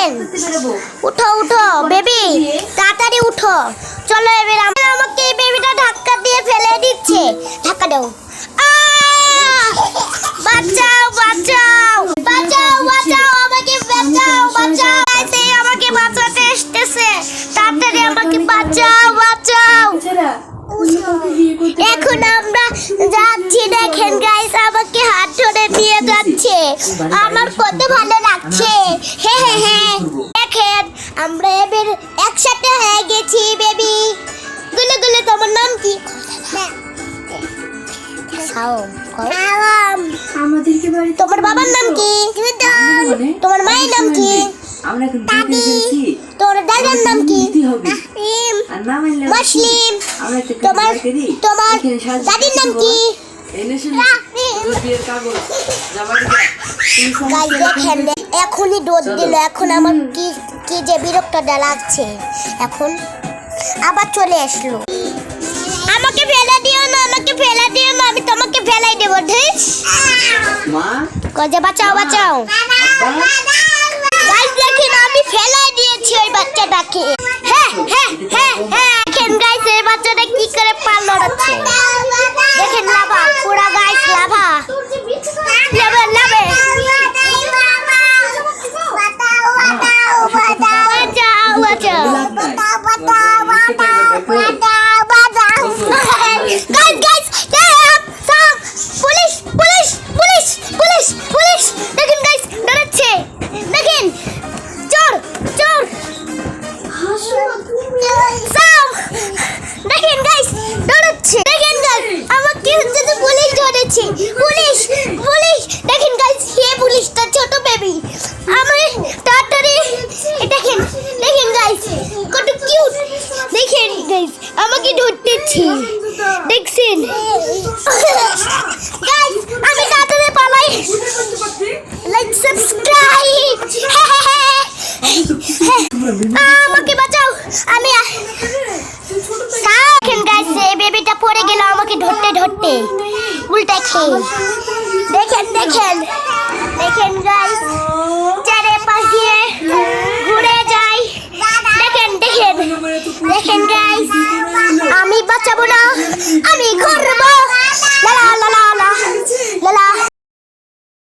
দেখেন উঠো উঠো বেবি তাড়াতাড়ি উঠো চলো এবার আমাকে এই বেবিটা ধাক্কা দিয়ে ফেলে দিচ্ছে ধাক্কা দাও বাঁচাও বাঁচাও বাঁচাও বাঁচাও আমাকে বাঁচাও বাঁচাও আমাকে বাঁচাতে এসেছে তাড়াতাড়ি আমাকে বাঁচাও বাঁচাও এখন আমরা যাচ্ছি দেখেন গাইস আমাকে হাত ধরে নিয়ে যাচ্ছে আমার কত ভালো লাগছে হ্যাঁ হ্যাঁ হ্যাঁ দেখেন আমরা এবার একসাথে হয়ে গেছি বেবি গুলো গুলো তোমার নাম কি তোমার বাবার নাম কি তোমার মায়ের নাম কি তোর দাদার নাম কি মুসলিম তোমার তোমার দাদির নাম কি এখনই দৌড় দিল এখন আমার কি কি যে বিরক্তটা লাগছে এখন আবার চলে আসলো আমাকে ফেলে দিও না আমাকে ফেলে দিও না আমি তোমাকে ফেলাই দেবো ঠিক কজে বাঁচাও বাঁচাও গাইস দেখেন আমি ফেলাই দিয়েছি ওই বাচ্চাটাকে হ্যাঁ হ্যাঁ হ্যাঁ হ্যাঁ দেখেন গাইস এই বাচ্চাটা কি করে পাল লড়াচ্ছে দেখেন লাভা পুরা guys lava lava lava guys police police police police police দেখেন গাইস ডরাচ্ছে দেখেন চোর চোর দেখেন গাইস ডরাচ্ছে দেখেন গাইস আমাকে হচ্ছে যে পুলিশ ধরেছে পুলিশ পুলিশ দেখেন গাইস এই পুলিশটা ছোট বেবি আমি তাড়াতাড়ি দেখেন দেখেন গাইস কত কিউট দেখেন গাইস আমাকে ধরতেছে দেখছেন গাইস আমি তাড়াতাড়ি পালাই লাইক সাবস্ক্রাইব